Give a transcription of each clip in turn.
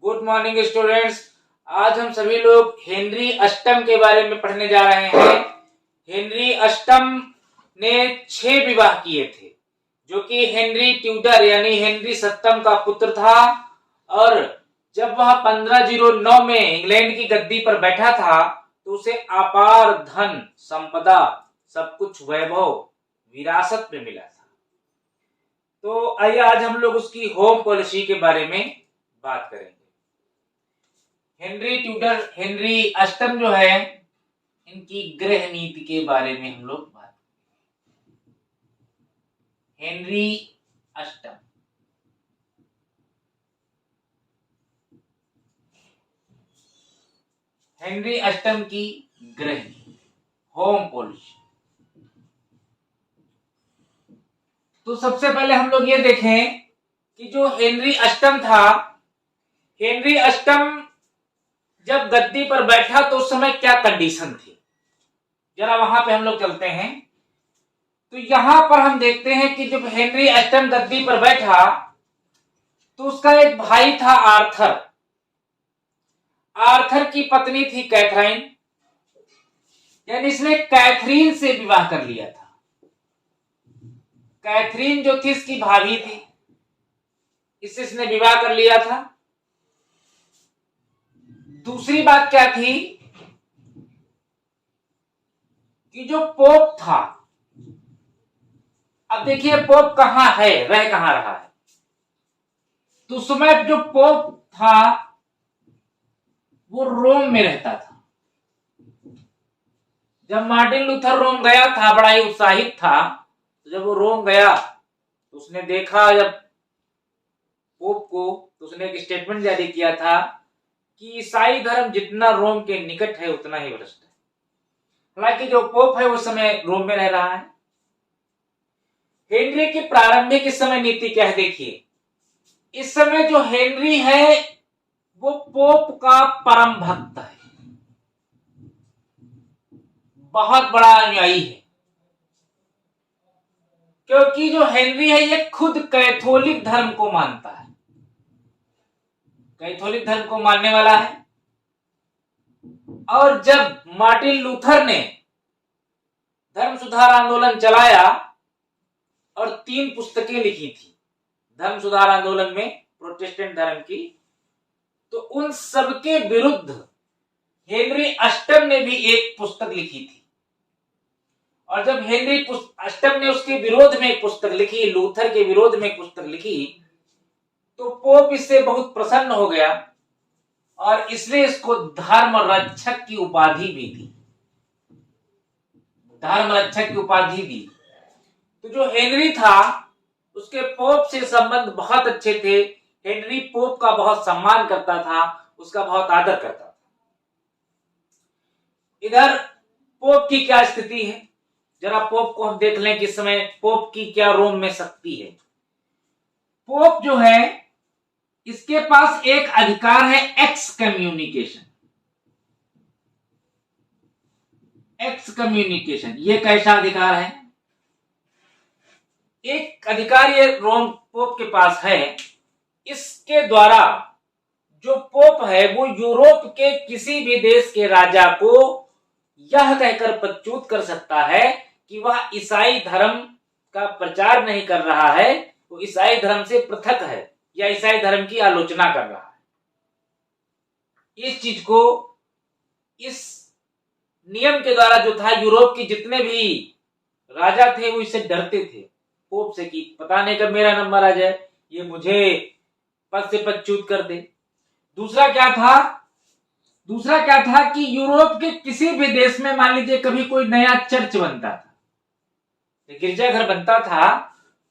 Good morning students. आज हम सभी लोग हेनरी अष्टम के बारे में पढ़ने जा रहे हैं। हेनरी अष्टम ने 6 विवाह किए थे, जो कि हेनरी ट्यूडर यानी हेनरी सप्तम का पुत्र था। और जब वह 1509 में इंग्लैंड की गद्दी पर बैठा था तो उसे अपार धन संपदा सब कुछ वैभव विरासत में मिला था। तो आइए आज हम लोग उसकी होम पॉलिसी के बारे में बात करेंगे। हेनरी ट्यूडर हेनरी अष्टम जो है, इनकी गृह नीति के बारे में हम लोग बात करेंगे। हेनरी अष्टम हेनरी अष्टम की गृह नीति, होम पॉलिसी। तो सबसे पहले हम लोग ये देखें कि जो हेनरी अष्टम था, हेनरी अष्टम जब गद्दी पर बैठा तो उस समय क्या कंडीशन थी, जरा वहां पे हम लोग चलते हैं। तो यहां पर हम देखते हैं कि जब हेनरी अष्टम गद्दी पर बैठा तो उसका एक भाई था आर्थर। आर्थर की पत्नी थी कैथरीन, यानी इसने कैथरीन से विवाह कर लिया था। कैथरीन जो थी इसकी भाभी थी, इससे इसने विवाह कर लिया था। दूसरी बात क्या थी कि जो पोप था, अब देखिए पोप कहां है, रह कहां रहा है। तो उस समय जो पोप था वो रोम में रहता था। जब मार्टिन लूथर रोम गया था, बड़ा ही उत्साहित था। तो जब वो रोम गया तो उसने देखा जब पोप को, तो उसने एक स्टेटमेंट जारी किया था कि ईसाई धर्म जितना रोम के निकट है उतना ही भ्रष्ट है। हालांकि जो पोप है उस समय रोम में रह रहा है। हेनरी की प्रारंभिक इस समय नीति क्या है, देखिए। इस समय जो हेनरी है वो पोप का परम भक्त है, बहुत बड़ा अनुयायी है। क्योंकि जो हेनरी है ये खुद कैथोलिक धर्म को मानता है, कैथोलिक धर्म को मानने वाला है। और जब मार्टिन लूथर ने धर्म सुधार आंदोलन चलाया और 3 पुस्तकें लिखी थी धर्म सुधार आंदोलन में, प्रोटेस्टेंट धर्म की, तो उन सबके विरुद्ध हेनरी अष्टम ने भी एक पुस्तक लिखी थी। और जब हेनरी अष्टम ने उसके विरोध में एक पुस्तक लिखी, लूथर के विरोध में एक पुस्तक लिखी, तो पोप इससे बहुत प्रसन्न हो गया और इसलिए इसको धर्म रक्षक की उपाधि भी दी, धर्म रक्षक की उपाधि दी। तो जो हेनरी था उसके पोप से संबंध बहुत अच्छे थे। हेनरी पोप का बहुत सम्मान करता था, उसका बहुत आदर करता था। इधर पोप की क्या स्थिति है, जरा पोप को हम देख लें कि इस समय पोप की क्या रोम में शक्ति है। पोप जो है इसके पास एक अधिकार है, एक्स कम्युनिकेशन। एक्स कम्युनिकेशन ये कैसा अधिकार है? एक अधिकार ये रोम पोप के पास है, इसके द्वारा जो पोप है वो यूरोप के किसी भी देश के राजा को यह कहकर प्रच्युत कर सकता है कि वह ईसाई धर्म का प्रचार नहीं कर रहा है, वो ईसाई धर्म से पृथक है या ईसाई धर्म की आलोचना कर रहा है। इस चीज को, इस नियम के द्वारा जो था, यूरोप के जितने भी राजा थे वो इससे डरते थे पोप से कि पता नहीं कब मेरा नंबर आ जाए, ये मुझे पद से पदच्युत कर दे। दूसरा क्या था कि यूरोप के किसी भी देश में मान लीजिए कभी कोई नया चर्च बनता था, गिरजाघर बनता था,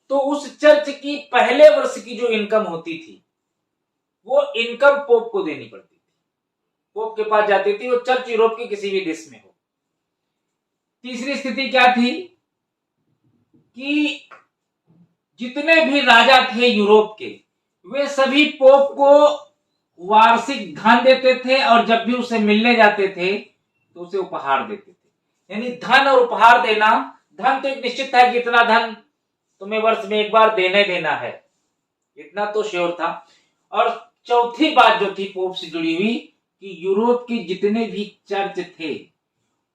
तो उस चर्च की पहले वर्ष की जो इनकम होती थी वो इनकम पोप को देनी पड़ती थी, पोप के पास जाती थी, वो चर्च यूरोप के किसी भी देश में हो। तीसरी स्थिति क्या थी कि जितने भी राजा थे यूरोप के, वे सभी पोप को वार्षिक धन देते थे और जब भी उसे मिलने जाते थे तो उसे उपहार देते थे। यानी धन और उपहार देना, धन तो एक निश्चित था कि इतना धन तुम्हें वर्ष में एक बार देना है, इतना तो श्योर था। और चौथी बात जो थी पोप से जुड़ी हुई कि यूरोप के जितने भी चर्च थे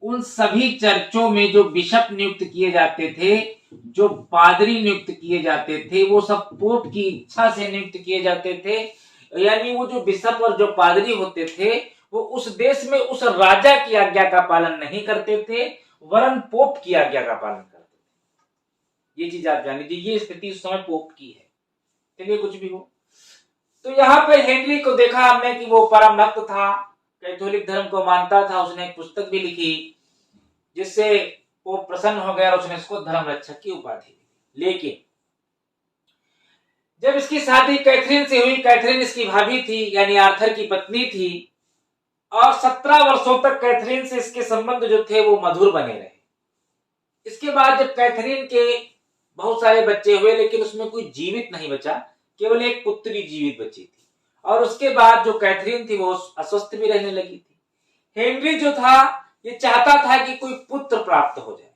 उन सभी चर्चों में जो बिशप नियुक्त किए जाते थे, जो पादरी नियुक्त किए जाते थे, वो सब पोप की इच्छा से नियुक्त किए जाते थे। यानी वो जो बिशप और जो पादरी होते थे वो उस देश में उस राजा की आज्ञा का पालन नहीं करते थे, वरन पोप की आज्ञा का पालन करते थे। ये चीज आप जान लीजिए, ये स्थिति उस समय पोप की है। चलिए कुछ भी हो, तो यहाँ पे हेनरी को देखा हमने कि वो परम भक्त था, कैथोलिक धर्म को मानता था। उसने एक पुस्तक भी लिखी जिससे वो प्रसन्न हो गया और उसने इसको धर्म रक्षक की उपाधि दी। लेकिन जब इसकी शादी कैथरीन से हुई, कैथरीन इसकी भाभी थी यानी आर्थर की पत्नी थी, और 17 वर्षों तक कैथरीन से इसके संबंध जो थे वो मधुर बने रहे। इसके बाद जब कैथरीन के बहुत सारे बच्चे हुए लेकिन उसमें कोई जीवित नहीं बचा, केवल एक पुत्री जीवित बची थी, और उसके बाद जो कैथरीन थी वो अस्वस्थ भी रहने लगी थी। हेनरी जो था ये चाहता था कि कोई पुत्र प्राप्त हो जाए,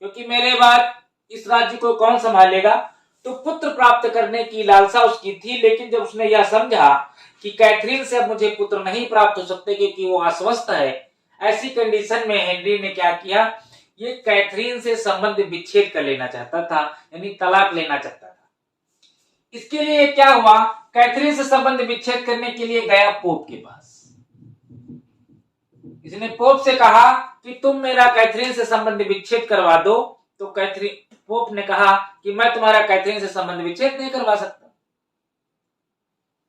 क्योंकि मेरे बाद इस राज्य को कौन संभालेगा, तो पुत्र प्राप्त करने की लालसा उसकी थी। लेकिन जब उसने यह समझा कि कैथरीन से अब मुझे पुत्र नहीं प्राप्त हो सकते क्योंकि वो अस्वस्थ है, ऐसी कंडीशन में हेनरी ने क्या किया, ये कैथरीन से संबंध विच्छेद कर लेना चाहता था, यानी तलाक लेना चाहता था। इसके लिए क्या हुआ, कैथरीन से संबंध विच्छेद करने के लिए गया पोप के पास। इसने पोप से कहा कि तुम मेरा कैथरीन से संबंध विच्छेद करवा दो, तो पोप ने कहा कि मैं तुम्हारा कैथरीन से संबंध विच्छेद नहीं करवा सकता।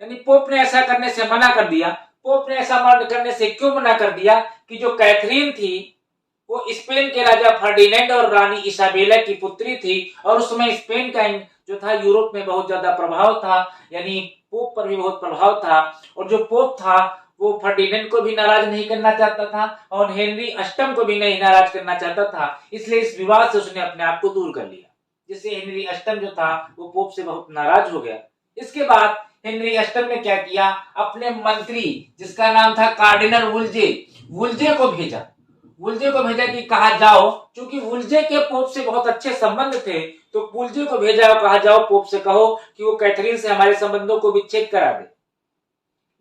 यानी पोप ने ऐसा करने से मना कर दिया। पोप ने ऐसा मना करने से क्यों मना कर दिया कि जो कैथरीन थी वो स्पेन के राजा फर्डिनेंड और रानी इसाबेला की पुत्री थी, और उस समय स्पेन का जो था यूरोप में बहुत ज्यादा प्रभाव था, यानी पोप पर भी बहुत प्रभाव था। और जो पोप था वो फर्डिनेंड को भी नाराज नहीं करना चाहता था और हेनरी अष्टम को भी नहीं नाराज करना चाहता था, इसलिए इस विवाद से उसने अपने आप को दूर कर लिया, जिससे हेनरी अष्टम जो था वो पोप से बहुत नाराज हो गया। इसके बाद हेनरी अष्टम ने क्या किया, अपने मंत्री जिसका नाम था कार्डिनल वुल्जे को भेजा कि कहा जाओ, क्योंकि वुल्जे के पोप से बहुत अच्छे संबंध थे, तो वुल्जे को भेजा और कहा जाओ पोप से कहो कि वो कैथरीन से हमारे संबंधों को विच्छेद करा दे।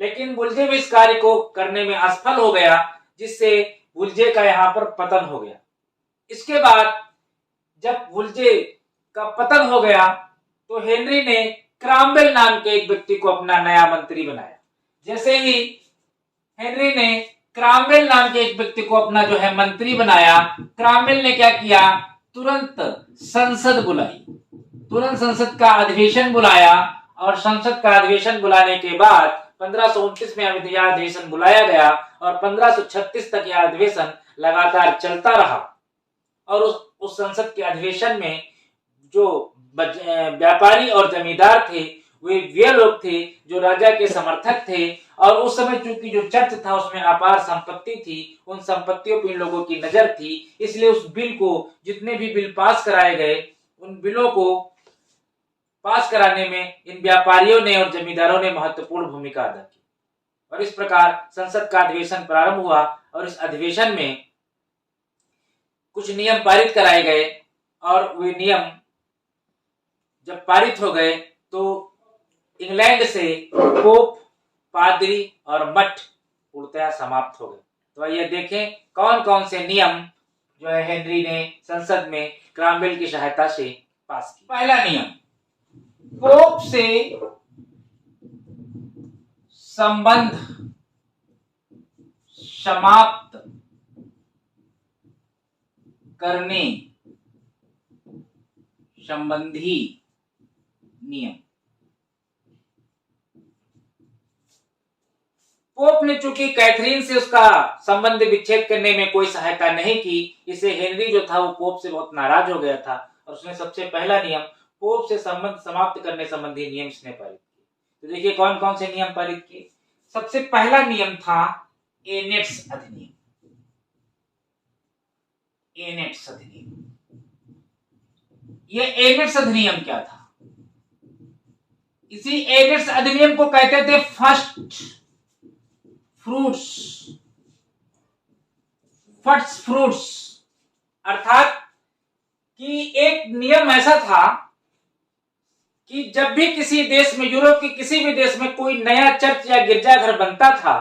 लेकिन वुल्जे भी इस कार्य को करने में असफल हो गया, जिससे वुल्जे का यहां पर पतन हो गया। इसके बाद जब वुल्जे का पतन हो गया तो हेनरी ने क्रामवेल नाम के एक व्यक्ति को अपना नया मंत्री बनाया। जैसे ही हेनरी ने क्रामवेल नाम के एक व्यक्ति को अपना जो है मंत्री बनाया, क्रामवेल ने क्या किया, तुरंत संसद बुलाई, तुरंत संसद का अधिवेशन बुलाया, और संसद का अधिवेशन बुलाने के बाद 1529 में यह अधिवेशन बुलाया गया और 1536 तक यह अधिवेशन लगातार चलता रहा। और उस संसद के अधिवेशन में जो व्यापारी और जमींदार थे वे लोग थे जो राजा के समर्थक थे, और उस समय चूंकि जो चर्च था उसमें अपार संपत्ति थी, उन संपत्तियों पर इन लोगों की नजर थी, इसलिए उस बिल को, जितने भी बिल पास कराए गए, उन बिलों को पास कराने में इन व्यापारियों ने और जमींदारों ने महत्वपूर्ण भूमिका अदा की। और इस प्रकार संसद का अधिवेशन प्रारंभ हुआ, और इस अधिवेशन में कुछ नियम पारित कराए गए, और वे नियम जब पारित हो गए तो इंग्लैंड से पोप, पादरी और मठ पूर्णतः समाप्त हो गए। तो आइए देखें कौन कौन से नियम जो है हेनरी ने संसद में क्रामवेल की सहायता से पास किए। पहला नियम, पोप से संबंध समाप्त करने संबंधी नियम। पोप ने चूंकि कैथरीन से उसका संबंध विच्छेद करने में कोई सहायता नहीं की, इससे हेनरी जो था वो पोप से बहुत नाराज हो गया था, और उसने सबसे पहला नियम पोप से संबंध समाप्त करने संबंधी नियम इसने पारित किए। तो देखिए कौन कौन से नियम पारित किए। सबसे पहला नियम था एनेट्स अधिनियम। एनेट्स अधिनियम, ये एनेट्स अधिनियम क्या था, इसी एनेट्स अधिनियम को कहते थे फर्स्ट फ्रूट्स, अर्थात कि एक नियम ऐसा था कि जब भी किसी देश में, यूरोप के किसी भी देश में कोई नया चर्च या गिरजाघर बनता था,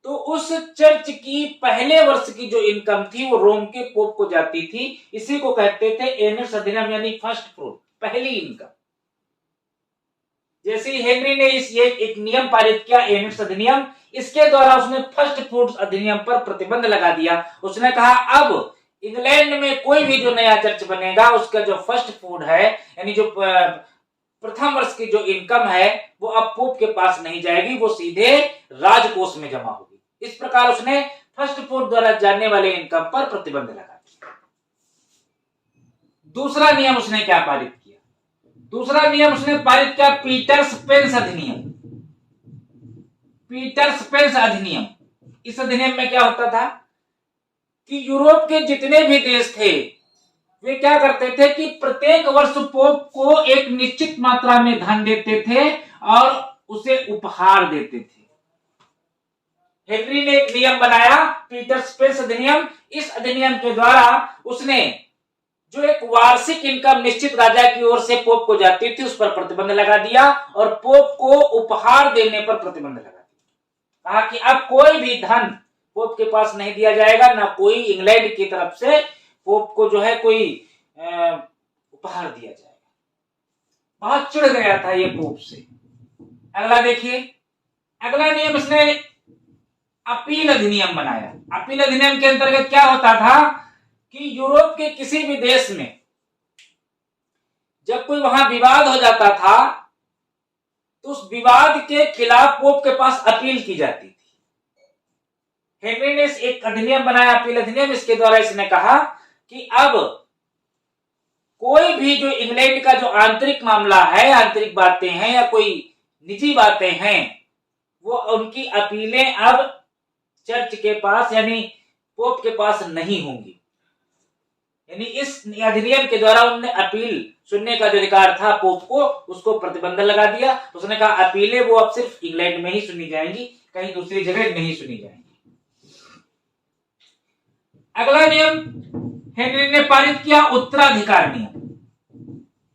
तो उस चर्च की पहले वर्ष की जो इनकम थी वो रोम के पोप को जाती थी। इसी को कहते थे एनस अधिनियम, यानी फर्स्ट फ्रूट, पहली इनकम। जैसे ही हेनरी ने ये एक नियम पारित किया, एनस अधिनियम, इसके द्वारा उसने फर्स्ट फ्रूट्स अधिनियम पर प्रतिबंध लगा दिया। उसने कहा अब इंग्लैंड में कोई भी जो नया चर्च बनेगा उसका जो फर्स्ट फूड है, यानी जो प्रथम वर्ष की जो इनकम है, वो अब पोप के पास नहीं जाएगी, वो सीधे राजकोष में जमा होगी। इस प्रकार उसने फर्स्ट फूड द्वारा जाने वाले इनकम पर प्रतिबंध लगा दिया। दूसरा नियम उसने क्या पारित किया? दूसरा नियम उसने पारित किया पीटर स्पेंस अधिनियम। पीटर स्पेंस अधिनियम, इस अधिनियम में क्या होता था कि यूरोप के जितने भी देश थे वे क्या करते थे कि प्रत्येक वर्ष पोप को एक निश्चित मात्रा में धन देते थे और उसे उपहार देते थे। हेनरी ने एक नियम बनाया, पीटर स्पेंस अधिनियम। इस अधिनियम के द्वारा उसने जो एक वार्षिक इनकम निश्चित राजा की ओर से पोप को जाती थी उस पर प्रतिबंध लगा दिया और पोप को उपहार देने पर प्रतिबंध लगा दिया। कहा कि अब कोई भी धन पोप के पास नहीं दिया जाएगा, ना कोई इंग्लैंड की तरफ से पोप को जो है कोई उपहार दिया जाएगा। बहुत चिढ़ गया था ये पोप से। अगला देखिए, अगला नियम इसने अपील अधिनियम बनाया। अपील अधिनियम के अंतर्गत क्या होता था कि यूरोप के किसी भी देश में जब कोई वहां विवाद हो जाता था तो उस विवाद के खिलाफ पोप के पास अपील की जाती थी। हेनरी ने एक अधिनियम बनाया, अपील अधिनियम। इसके द्वारा इसने कहा कि अब कोई भी जो इंग्लैंड का जो आंतरिक मामला है, आंतरिक बातें हैं या कोई निजी बातें हैं, वो उनकी अपीलें अब चर्च के पास यानी पोप के पास नहीं होंगी। यानी इस अधिनियम के द्वारा उन्होंने अपील सुनने का जो अधिकार था पोप को, उसको प्रतिबंध लगा दिया। उसने कहा अपीलें वो अब सिर्फ इंग्लैंड में ही सुनी जाएंगी, कहीं दूसरी जगह नहीं सुनी जाएंगी। अगला नियम हेनरी ने पारित किया उत्तराधिकार नियम।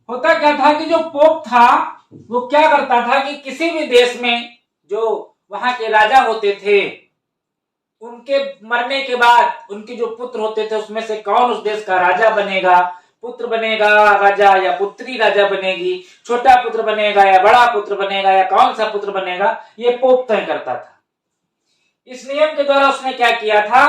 होता क्या था कि जो पोप था वो क्या करता था कि किसी भी देश में जो वहां के राजा होते थे, उनके मरने के बाद उनके जो पुत्र होते थे उसमें से कौन उस देश का राजा बनेगा, पुत्र बनेगा राजा या पुत्री राजा बनेगी, छोटा पुत्र बनेगा या बड़ा पुत्र बनेगा या कौन सा पुत्र बनेगा, ये पोप तय करता था। इस नियम के द्वारा उसने क्या किया था,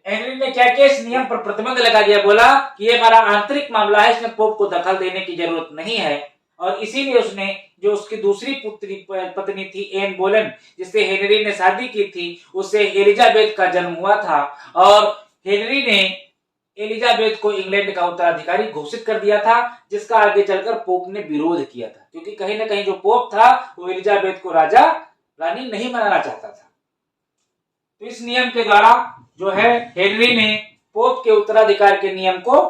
हेनरी ने क्या किया, इस नियम पर प्रतिबंध लगा दिया। बोला कि ये हमारा आंतरिक मामला है, इसमें पोप को दखल देने की जरूरत नहीं है। और इसीलिए उसने जो उसकी दूसरी पुत्री पत्नी थी एन बोलेन, जिससे हेनरी ने शादी की थी, उससे एलिजाबेथ का जन्म हुआ था और हेनरी ने एलिजाबेथ को इंग्लैंड का उत्तराधिकारी घोषित कर दिया था, जिसका आगे चलकर पोप ने विरोध किया था, क्योंकि कहीं ना कहीं जो पोप था वो एलिजाबेथ को राजा रानी नहीं बनाना चाहता था। तो इस नियम के द्वारा जो है हेनरी ने पोप के उत्तराधिकार के नियम को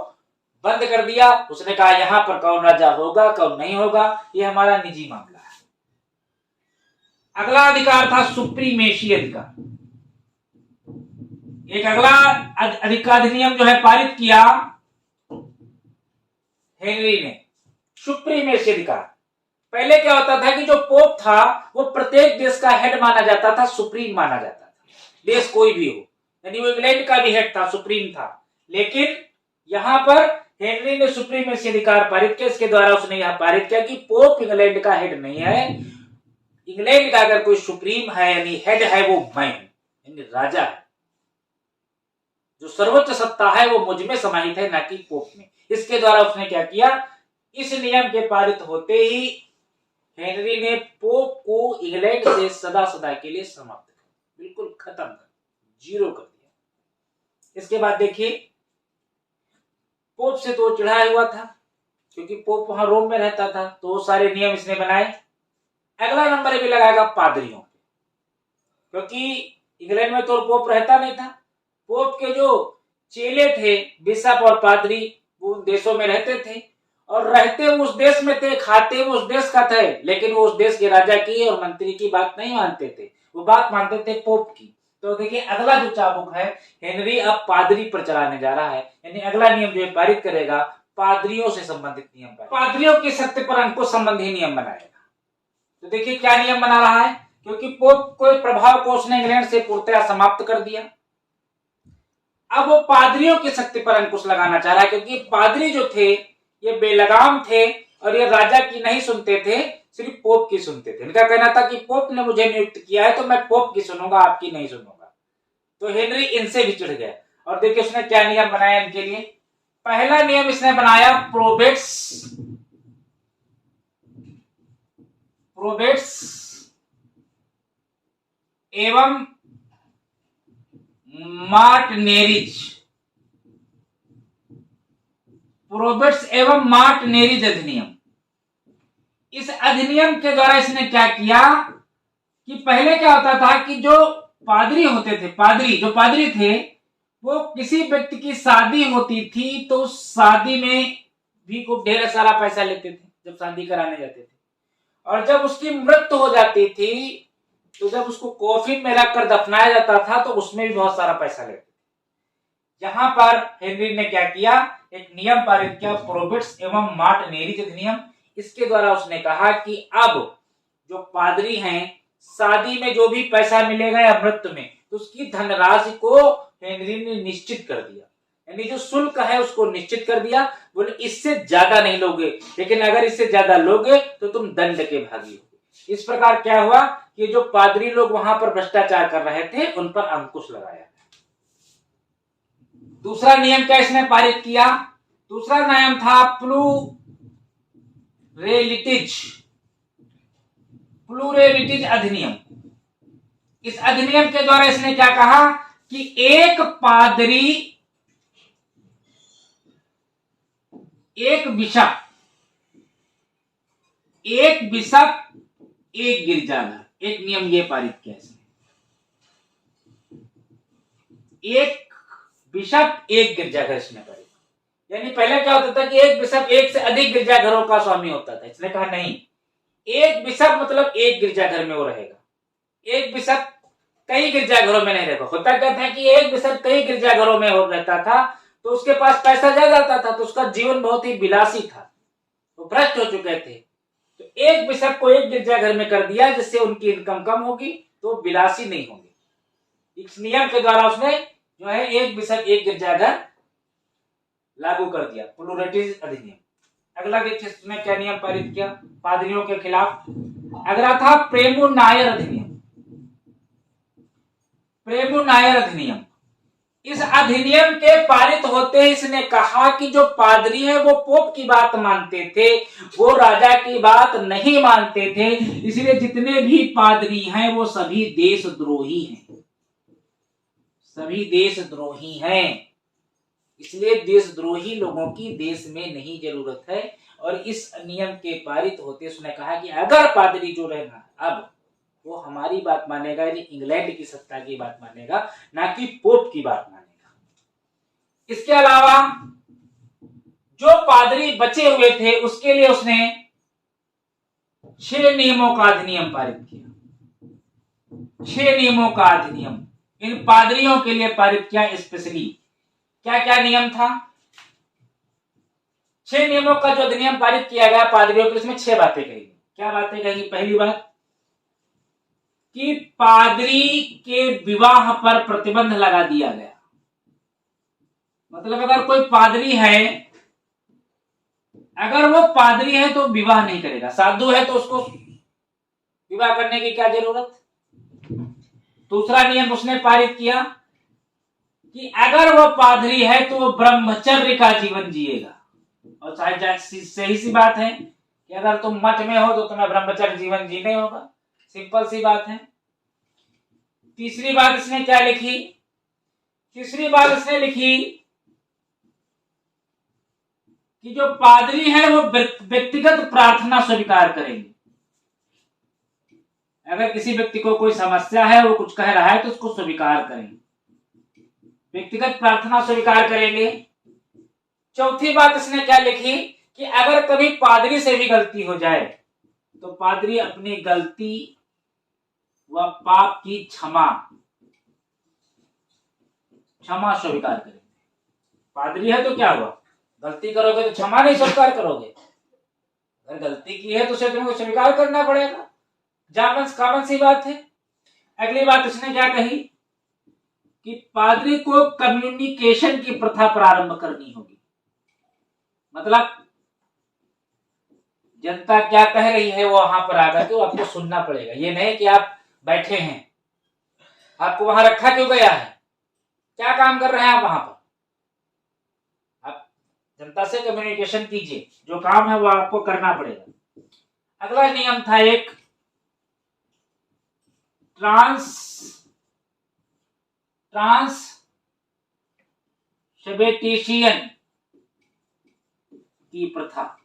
बंद कर दिया। उसने कहा यहां पर कौन राजा होगा कौन नहीं होगा ये हमारा निजी मामला है। अगला अधिकार था सुप्रीमेशी अधिकार। एक अगला अधिनियम जो है पारित किया हेनरी ने, सुप्रीमेशी अधिकार। पहले क्या होता था कि जो पोप था वो प्रत्येक देश का हेड माना जाता था, सुप्रीम माना जाता था, देश कोई भी हो, यानी वो इंग्लैंड का भी हेड था, सुप्रीम था। लेकिन यहां पर हेनरी ने सुप्रीमेसी अधिकार पारित किया। इसके द्वारा उसने यहां पारित किया कि पोप इंग्लैंड का हेड नहीं है, इंग्लैंड का अगर कोई सुप्रीम है यानी हेड है वो मैं यानी राजा है, जो सर्वोच्च सत्ता है वो मुझ में समाहित है, ना कि पोप में। इसके द्वारा उसने क्या किया, इस नियम के पारित होते ही हेनरी ने पोप को इंग्लैंड से सदा सदा के लिए समाप्त कर, बिल्कुल खत्म कर, जीरो कर दिया। इसके बाद देखिए पोप से तो चिढ़ाया हुआ था क्योंकि पोप वहां रोम में रहता था, तो वो सारे नियम इसने बनाए। अगला नंबर भी लगाएगा पादरियों पे, क्योंकि इंग्लैंड में तो पोप रहता नहीं था। पोप के जो चेले थे बिशप और पादरी वो उन देशों में रहते थे और रहते उस देश में थे, खाते वो उस देश का थे, लेकिन वो उस देश के राजा की और मंत्री की बात नहीं मानते थे, वो बात मानते थे पोप की। तो देखिए अगला जो चाबुक है हेनरी अब पादरी पर चलाने जा रहा है, यानी अगला नियम जो पारित करेगा पादरियों से संबंधित नियम बनाएगा, पादरियों के सत्य पर अंकुश संबंधी नियम बनाएगा। तो देखिए क्या नियम बना रहा है, क्योंकि पोप के प्रभाव को उसने इंग्लैंड से पूर्णतः समाप्त कर दिया। अब वो पादरियों के सत्य पर अंकुश लगाना चाह रहा है, क्योंकि पादरी जो थे ये बेलगाम थे और ये राजा की नहीं सुनते थे, सिर्फ पोप की सुनते थे। इनका कहना था कि पोप ने मुझे नियुक्त किया है तो मैं पोप की सुनूंगा, आपकी नहीं सुनूंगा। तो हेनरी इनसे भी चिढ़ गया और देखिए उसने क्या नियम बनाया इनके लिए। पहला नियम इसने बनाया प्रोबेट्स एवं मार्टिनेरिज, प्रोबेट्स एवं मार्टिनेरिज अधिनियम। इस अधिनियम के द्वारा इसने क्या किया कि पहले क्या होता था कि जो पादरी होते थे, जो पादरी थे, वो किसी व्यक्ति की शादी होती थी तो शादी में भी खूब ढेर सारा पैसा लेते थे जब शादी कराने जाते थे, और जब उसकी मृत्यु हो जाती थी तो जब उसको कॉफिन में रखकर दफनाया जाता था तो उसमें भी बहुत सारा पैसा लेते थे। यहां पर हेनरी ने क्या किया, एक नियम पारित किया, प्रोबेट्स एवं मार्टिनेरिज अधिनियम। इसके द्वारा उसने कहा कि अब जो पादरी हैं, शादी में जो भी पैसा मिलेगा या मृत्यु में, तो उसकी धनराशि को हेनरी ने निश्चित कर दिया, यानी जो शुल्क है उसको निश्चित कर दिया। बोले इससे ज्यादा नहीं लोगे, लेकिन अगर इससे ज्यादा लोगे तो तुम दंड के भागी होगे। इस प्रकार क्या हुआ कि जो पादरी लोग वहां पर भ्रष्टाचार कर रहे थे उन पर अंकुश लगाया। दूसरा नियम क्या इसने पारित किया, दूसरा नियम था प्लूरेलिटीज अधिनियम। इस अधिनियम के द्वारा इसने क्या कहा कि एक पादरी, एक बिशप, एक गिरजाघर, एक नियम ये पारित किया इसने। एक बिशप एक गिरजाघर इसने पारित। यानी पहले क्या होता था कि एक बिशप एक से अधिक गिरजाघरों का स्वामी होता था, इसने कहा नहीं, एक बिशप मतलब एक गिरजाघर में वो रहेगा, एक बिशप कई गिरजाघरों में नहीं रहेगा। होता क्या था कि एक बिशप कई गिरजाघरों में हो रहता था तो उसके पास पैसा ज्यादा आता था, तो उसका जीवन बहुत ही विलासी था, वो भ्रष्ट हो चुके थे। तो एक बिशप को एक गिरजाघर में कर दिया जिससे उनकी इनकम कम होगी तो विलासी नहीं होंगे। इस नियम के द्वारा उसने जो है एक बिशप एक गिरजाघर लागू कर दिया, प्लूरेलिटीज अधिनियम। अगला देखिए उसने क्या नियम पारित किया पादरियों के खिलाफ। अगला था प्रेमुनायर अधिनियम। इस अधिनियम के पारित होते ही इसने कहा कि जो पादरी है वो पोप की बात मानते थे, वो राजा की बात नहीं मानते थे, इसलिए जितने भी पादरी हैं वो सभी देशद्रोही हैं, इसलिए देशद्रोही लोगों की देश में नहीं जरूरत है। और इस नियम के पारित होते उसने कहा कि अगर पादरी जो रहेगा अब वो हमारी बात मानेगा, यानी इंग्लैंड की सत्ता की बात मानेगा, ना कि पोप की बात मानेगा। इसके अलावा जो पादरी बचे हुए थे उसके लिए उसने 6 नियमों का अधिनियम पारित किया। 6 नियमों का अधिनियम इन पादरियों के लिए पारित किया स्पेशली। क्या क्या नियम था, 6 नियमों का जो अधिनियम पारित किया गया पादरियों के लिए, उसमें 6 बातें कही। क्या बातें कही, पहली बात कि पादरी के विवाह पर प्रतिबंध लगा दिया गया। मतलब अगर कोई पादरी है, अगर वो पादरी है तो विवाह नहीं करेगा, साधु है तो उसको विवाह करने की क्या जरूरत। दूसरा नियम उसने पारित किया कि अगर वो पादरी है तो वो ब्रह्मचर्य का जीवन जिएगा। और चाहे सही सी बात है कि अगर तुम मठ में हो तो तुम्हें ब्रह्मचर्य जीवन जीने होगा, सिंपल सी बात है। तीसरी बात इसने क्या लिखी, तीसरी बात इसने लिखी कि जो पादरी है वो व्यक्तिगत प्रार्थना स्वीकार करेंगे। अगर किसी व्यक्ति को कोई समस्या है, वो कुछ कह रहा है तो उसको स्वीकार करेंगे, व्यक्तिगत प्रार्थना स्वीकार करेंगे। चौथी बात इसने क्या लिखी कि अगर कभी पादरी से भी गलती हो जाए तो पादरी अपनी गलती व पाप की क्षमा स्वीकार करेंगे। पादरी है तो क्या हुआ, गलती करोगे तो क्षमा नहीं स्वीकार करोगे, अगर गलती की है तो उसे तुमको स्वीकार करना पड़ेगा। कॉमन सी बात है। अगली बात उसने क्या कही कि पादरी को कम्युनिकेशन की प्रथा प्रारंभ करनी होगी। मतलब जनता क्या कह रही है वो वहां पर आकर के वो आपको सुनना पड़ेगा। ये नहीं कि आप बैठे हैं, आपको वहां रखा क्यों गया है, क्या काम कर रहे हैं आप वहां पर। आप जनता से कम्युनिकेशन कीजिए, जो काम है वो आपको करना पड़ेगा। अगला नियम था एक ट्रांसबेटिशियन की प्रथा,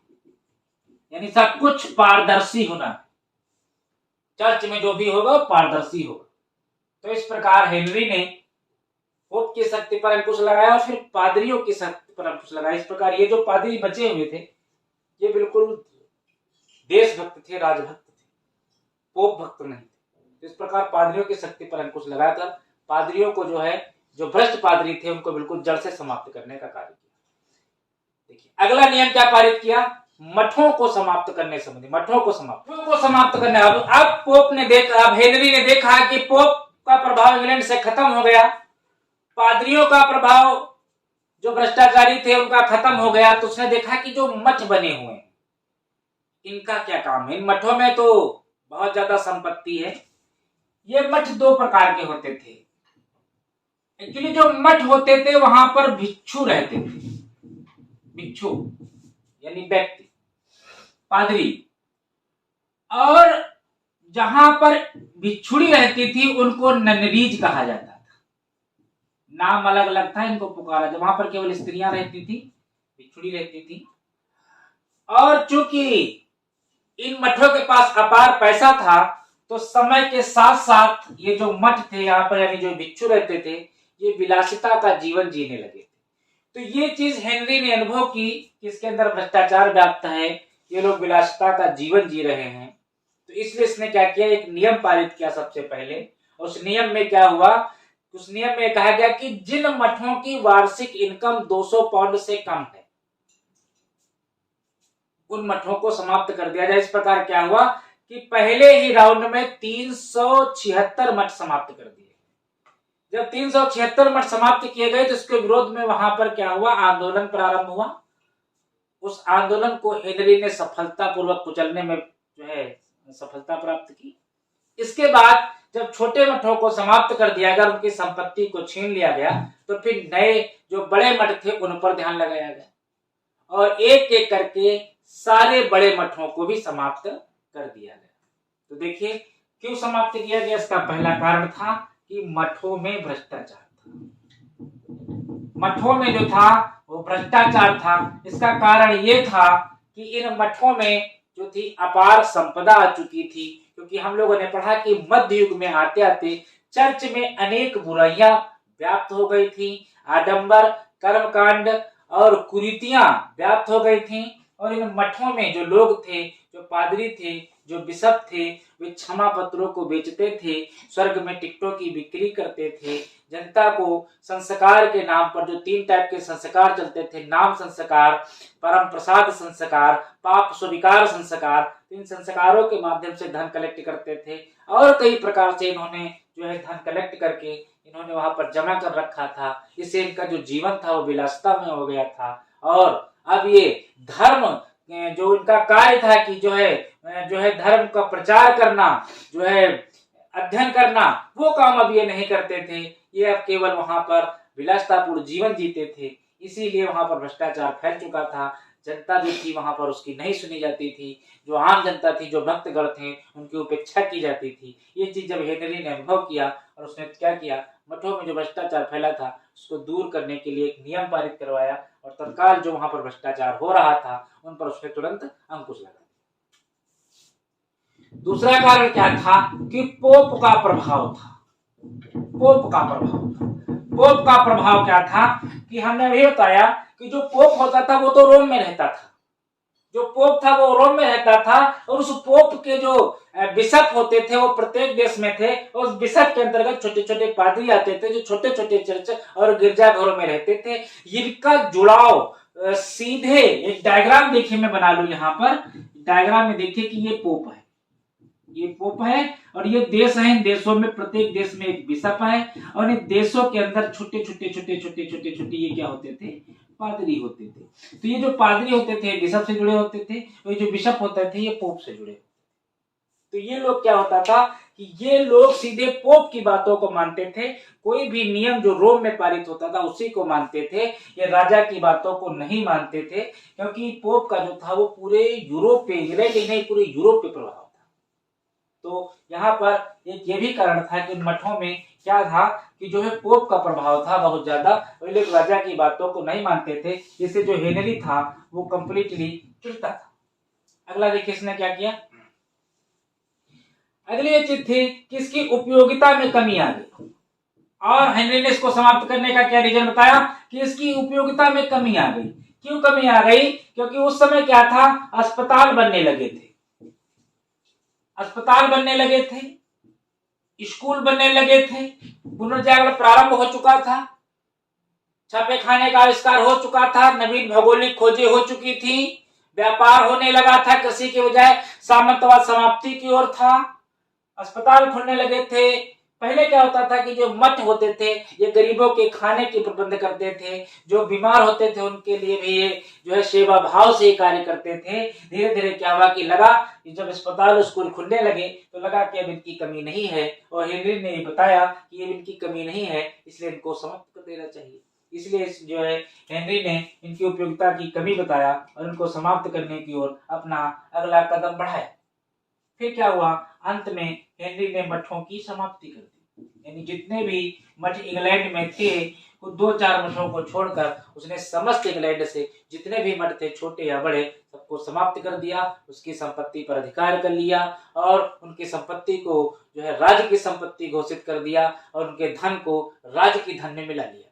यानी सब कुछ पारदर्शी होना। चर्च में जो भी होगा वो पारदर्शी होगा। तो इस प्रकार हेनरी ने पोप की शक्ति पर अंकुश लगाया और फिर पादरियों की शक्ति पर अंकुश लगाया। इस प्रकार ये जो पादरी बचे हुए थे ये बिल्कुल देशभक्त थे, राजभक्त थे, पोप भक्त नहीं थे। इस प्रकार पादरियों की शक्ति पर अंकुश लगाकर पादरियों को जो भ्रष्ट पादरी थे उनको बिल्कुल जड़ से समाप्त करने का कार्य किया। देखिए अगला नियम क्या पारित किया, मठों को समाप्त करने संबंधी। मठों को समाप्त करने। अब पोप ने देखा, अब हेनरी ने देखा कि पोप का प्रभाव इंग्लैंड से खत्म हो गया, पादरियों का प्रभाव जो भ्रष्टाचारी थे उनका खत्म हो गया। तो उसने देखा कि जो मठ बने हुए हैं इनका क्या काम है। इन मठों में तो बहुत ज्यादा संपत्ति है। ये मठ दो प्रकार के होते थे। एक्चुअली जो मठ होते थे वहां पर भिक्षु रहते थे, भिक्षु यानी व्यक्ति, पादरी। और जहां पर भिक्षुड़ी रहती थी उनको ननरीज कहा जाता था। नाम अलग अलग था, इनको पुकारा। वहां पर केवल स्त्रियां रहती थी, भिक्षुड़ी रहती थी। और चूंकि इन मठों के पास अपार पैसा था तो समय के साथ साथ ये जो मठ थे यहाँ पर, यानी जो भिक्षु रहते थे, ये विलासिता का जीवन जीने लगे थे। तो ये चीज हेनरी ने अनुभव की कि इसके अंदर भ्रष्टाचार व्याप्त है, ये लोग विलासिता का जीवन जी रहे हैं। तो इसलिए इसने क्या किया, एक नियम पारित किया सबसे पहले। उस नियम में क्या हुआ, उस नियम में कहा गया कि जिन मठों की वार्षिक इनकम 200 पाउंड से कम है उन मठों को समाप्त कर दिया जाए। इस प्रकार क्या हुआ कि पहले ही राउंड में 376 मठ समाप्त कर दिए। जब 376 मठ समाप्त किए गए तो इसके विरोध में वहां पर क्या हुआ, आंदोलन प्रारंभ हुआ। उस आंदोलन को हेनरी ने सफलतापूर्वक कुचलने में सफलता प्राप्त की। इसके बाद जब छोटे मठों को समाप्त कर दिया गया, उनकी संपत्ति को छीन लिया गया, तो फिर नए जो बड़े मठ थे उन पर ध्यान लगाया गया और एक एक करके सारे बड़े मठों को भी समाप्त कर दिया गया। तो देखिए क्यों समाप्त किया गया, इसका पहला कारण था कि मठों में भ्रष्टाचार था। मठों में जो था वो भ्रष्टाचार था। इसका कारण ये था कि इन मठों में जो थी अपार संपदा आ चुकी थी, क्योंकि हम लोगों ने पढ़ा कि मध्य युग में आते आते चर्च में अनेक बुराइयां व्याप्त हो गई थी। आडंबर, कर्मकांड और कुरीतियां व्याप्त हो गई थी। और इन मठों में जो लोग थे, जो पादरी थे, जो बिशप थे, वे क्षमा पत्रों को बेचते थे, स्वर्ग में टिकटों की बिक्री करते थे। जनता को संस्कार के नाम पर जो 3 टाइप के संस्कार चलते थे, नाम संस्कार, परम प्रसाद संस्कार, पाप स्वीकार संस्कार, इन संस्कारों के माध्यम से धन कलेक्ट करते थे। और कई प्रकार से इन्होंने धन कलेक्ट करके इन्होंने वहां पर जमा कर रखा था। इससे इनका जो जीवन था वो विलासिता में हो गया था। और अब ये धर्म जो इनका कार्य था कि जो है धर्म का प्रचार करना, अध्ययन करना, वो काम अब ये नहीं करते थे। ये अब केवल वहां पर विलासितापूर्ण जीवन जीते थे। इसीलिए वहां पर भ्रष्टाचार फैल चुका था। जनता जो थी वहां पर उसकी नहीं सुनी जाती थी। जो आम जनता थी, जो भक्तगण थे, उनकी उपेक्षा की जाती थी। ये चीज जब हेनरी ने अनुभव किया और उसने क्या किया, मठों में जो भ्रष्टाचार फैला था उसको दूर करने के लिए एक नियम पारित करवाया और तत्काल जो वहां पर भ्रष्टाचार हो रहा था उन पर उसने तुरंत अंकुश लगा दिया। दूसरा कारण क्या था कि पोप का प्रभाव था। पोप का प्रभाव क्या था कि हमने अभी बताया कि जो पोप होता था वो तो रोम में रहता था। जो पोप था वो रोम में रहता था और उस पोप के जो बिशप होते थे वो प्रत्येक देश में थे। उस बिशप के अंतर्गत छोटे छोटे पादरी आते थे जो छोटे छोटे चर्च और गिरजाघरों में रहते थे। इनका जुड़ाव सीधे एक डायग्राम देखिए, मैं बना लू यहाँ पर। डायग्राम में देखिए कि ये पोप है, ये पोप है, और ये देश है। इन देशों में प्रत्येक देश में एक बिशप है, और इन देशों के अंदर छोटे छोटे छोटे छोटे छोटे छोटे ये क्या होते थे, पादरी होते थे। तो ये जो पादरी होते थे बिशप से जुड़े होते थे, और ये जो बिशप होते थे ये पोप से जुड़े। तो ये लोग क्या होता था कि ये लोग सीधे पोप की बातों को मानते थे। कोई भी नियम जो रोम में पारित होता था उसी को मानते थे, ये राजा की बातों को नहीं मानते थे, क्योंकि पोप का जो था वो पूरे यूरोप पे, इंग्लैंड ही नहीं पूरे यूरोप पे प्रभाव था। तो यहाँ पर एक ये भी कारण था कि उन मठों में क्या था कि जो है पोप का प्रभाव था बहुत ज्यादा, वे लोग राजा की बातों को नहीं मानते थे, जिससे जो हेनरी था वो कंप्लीटली चिढ़ता था। अगला देखिए इसने क्या किया। अगली ये चीज थी कि इसकी उपयोगिता में कमी आ गई, और हेनरी ने इसको समाप्त करने का क्या रीजन बताया कि इसकी उपयोगिता में कमी आ गई। क्यों कमी आ गई? क्योंकि उस समय क्या था, अस्पताल बनने लगे थे, अस्पताल बनने लगे थे, स्कूल बनने लगे थे, पुनर्जागरण प्रारंभ हो चुका था, छापे खाने का आविष्कार हो चुका था, नवीन भौगोलिक खोजें हो चुकी थी, व्यापार होने लगा था, कृषि के बजाय सामंतवाद समाप्ति की ओर था, अस्पताल खुलने लगे थे। पहले क्या होता था कि जो मठ होते थे ये गरीबों के खाने की प्रबंध करते थे, जो बीमार होते थे उनके लिए भी ये जो है सेवा भाव से कार्य करते थे। धीरे धीरे क्या हुआ कि लगा कि जब अस्पताल स्कूल खुलने लगे तो लगा कि अब इनकी कमी नहीं है, और हेनरी ने बताया कि अब इनकी कमी नहीं है, इसलिए इनको समाप्त कर देना चाहिए। इसलिए जो है हेनरी ने इनकी उपयोगिता की कमी बताया और इनको समाप्त करने की ओर अपना अगला कदम बढ़ाया। फिर क्या हुआ, अंत में हेनरी ने मठों की समाप्ति कर दी, यानी जितने भी मठ इंग्लैंड में थे वो 2-4 मठों को छोड़कर उसने समस्त इंग्लैंड से जितने भी मठ थे छोटे या बड़े सबको समाप्त कर दिया, उसकी संपत्ति पर अधिकार कर लिया, और उनकी संपत्ति को जो है राज्य की संपत्ति घोषित कर दिया, और उनके धन को राज्य की धन में मिला लिया।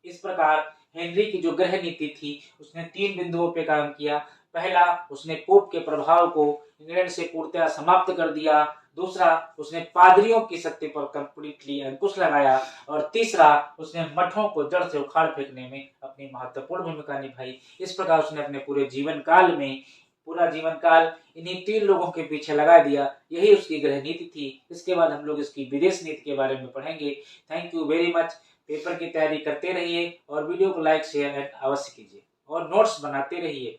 इस प्रकार हेनरी की जो गृह नीति थी उसने 3 बिंदुओं पे काम किया। पहला, उसने पोप के प्रभाव को इंग्लैंड से पूर्णतः समाप्त कर दिया। दूसरा, उसने पादरियों की सत्ता पर कंप्लीटली अंकुश लगाया। और तीसरा, उसने मठों को जड़ से उखाड़ फेंकने में अपनी महत्वपूर्ण भूमिका निभाई। इस प्रकार उसने अपने पूरे जीवन काल में पूरा जीवन काल इन्हीं 3 लोगों के पीछे लगा दिया। यही उसकी गृह नीति थी। इसके बाद हम लोग इसकी विदेश नीति के बारे में पढ़ेंगे। Thank you very much. Paper की तैयारी करते रहिए और वीडियो को लाइक शेयर अवश्य कीजिए और नोट्स बनाते रहिए।